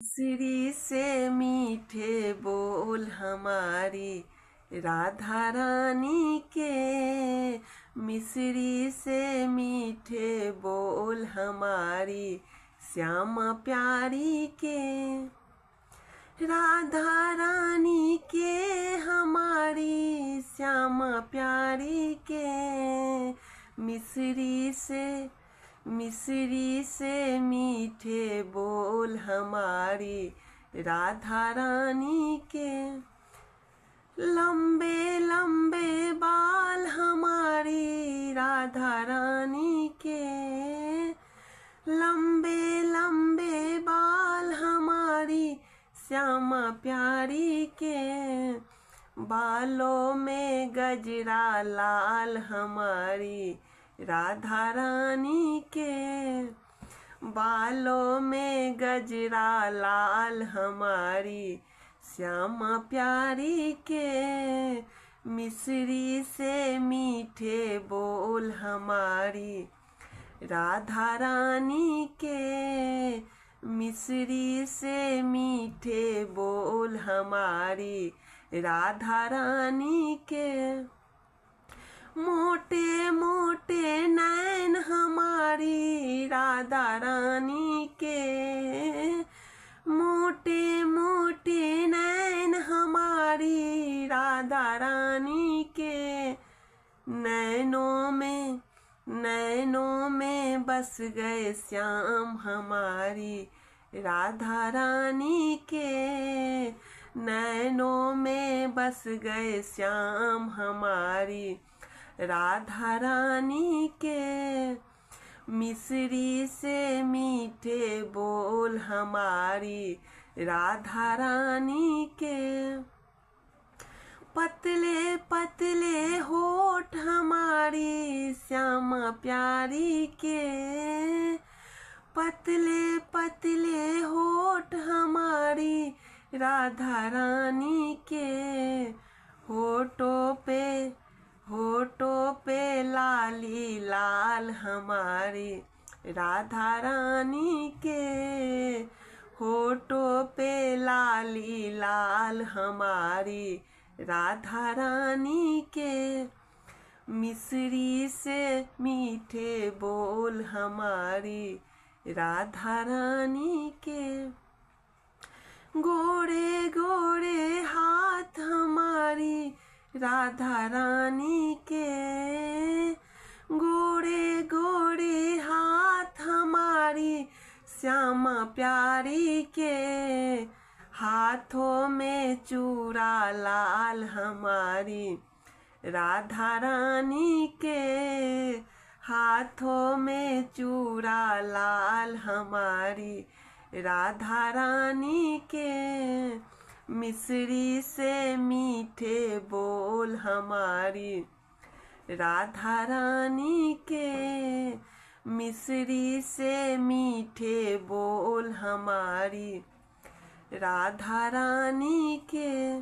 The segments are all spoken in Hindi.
मिश्री से मीठे बोल हमारी राधा रानी के, मिश्री से मीठे बोल हमारी श्यामा प्यारी के, राधा रानी के हमारी श्यामा प्यारी के, मिश्री से मीठे बोल हमारी राधा रानी के, लंबे लंबे बाल हमारी राधा रानी के, लंबे लंबे बाल हमारी श्यामा प्यारी के, बालों में गजरा लाल हमारी राधा रानी के, बालों में गजरा लाल हमारी श्यामा प्यारी के, मिश्री से मीठे बोल हमारी राधा रानी के, मिश्री से मीठे बोल हमारी राधा रानी के, मोटे मोटे नैन हमारी राधा रानी के, मोटे मोटे नैन हमारी राधा रानी के, नैनों में बस गए श्याम हमारी राधा रानी के, नैनों में बस गए श्याम हमारी राधा रानी के, मिश्री से मीठे बोल हमारी राधा रानी के, पतले पतले होठ हमारी श्यामा प्यारी के, पतले पतले होठ हमारी राधा रानी के, होठों पे लाली लाल हमारी राधा रानी के, होठों पे लाली लाल हमारी राधा रानी के, मिश्री से मीठे बोल हमारी राधा रानी के, गोरे गोरे हाथ हमारी राधा रानी के, गोरे गोरे हाथ हमारी श्यामा प्यारी के, हाथों में चूड़ा लाल हमारी राधा रानी के, हाथों में चूड़ा लाल हमारी राधा रानी के, मिश्री से मीठे बोल हमारी राधा रानी के, मिश्री से मीठे बोल हमारी राधा रानी के,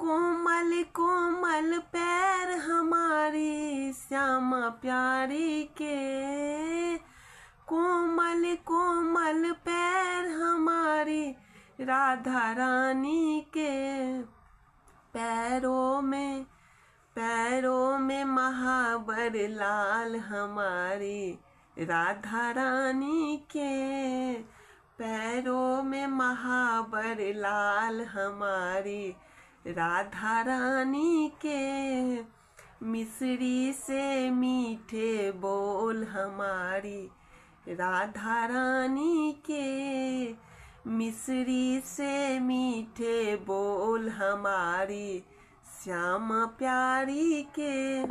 कोमल कोमल पैर हमारी श्यामा प्यारी के, कोमल कोमल पैर हमारी राधा रानी के, पैरों में महावर लाल हमारी राधा रानी के, पैरों में महावर लाल हमारी राधा रानी के, मिश्री से मीठे बोल हमारी राधा रानी के, मिश्री से मीठे बोल हमारी श्यामा प्यारी के।